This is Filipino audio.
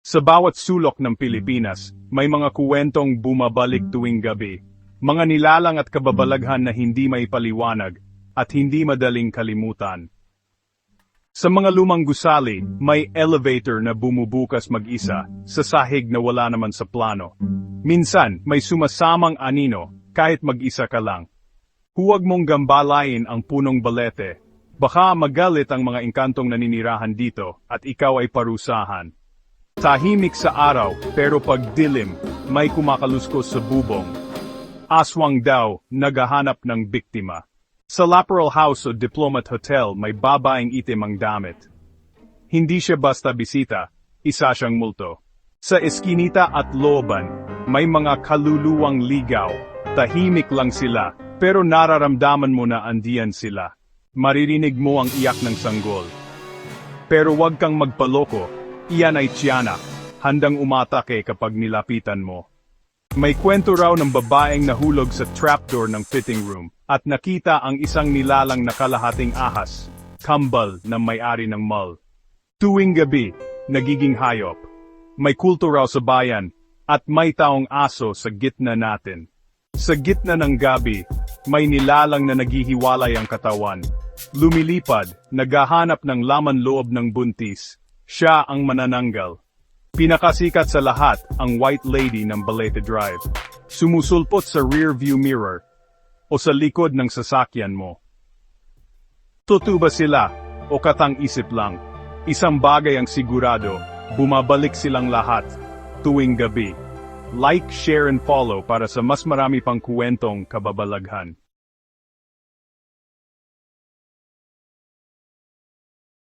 Sa bawat sulok ng Pilipinas, may mga kuwentong bumabalik tuwing gabi. Mga nilalang at kababalaghan na hindi maipaliwanag at hindi madaling kalimutan. Sa mga lumang gusali, may elevator na bumubukas mag-isa sa sahig na wala naman sa plano. Minsan, may sumasamang anino kahit mag-isa ka lang. Huwag mong gambalain ang punong balete. Baka magalit ang mga engkantong naninirahan dito at ikaw ay parusahan. Tahimik sa araw, pero pag dilim, may kumakaluskos sa bubong. Aswang daw, naghahanap ng biktima. Sa Laperal House o Diplomat Hotel, may babaeng itim ang damit. Hindi siya basta bisita, isa siyang multo. Sa eskinita at looban, may mga kaluluwang ligaw. Tahimik lang sila, pero nararamdaman mo na andiyan sila. Maririnig mo ang iyak ng sanggol. Pero wag kang magpaloko, iyan ay tiyanak, handang umatake kapag nilapitan mo. May kwento raw ng babaeng nahulog sa trapdoor ng fitting room, at nakita ang isang nilalang na kalahating ahas, kambal na may-ari ng mall. Tuwing gabi, nagiging hayop. May kulto raw sa bayan, at may taong aso sa gitna natin. Sa gitna ng gabi, may nilalang na naghihiwalay ang katawan. Lumilipad, naghahanap ng laman loob ng buntis. Siya ang manananggal. Pinakasikat sa lahat ang White Lady ng Balete Drive. Sumusulpot sa rear view mirror o sa likod ng sasakyan mo. Totoo ba sila o katang-isip lang? Isang bagay ang sigurado, bumabalik silang lahat tuwing gabi. Like, share and follow para sa mas marami pang kuwentong kababalaghan.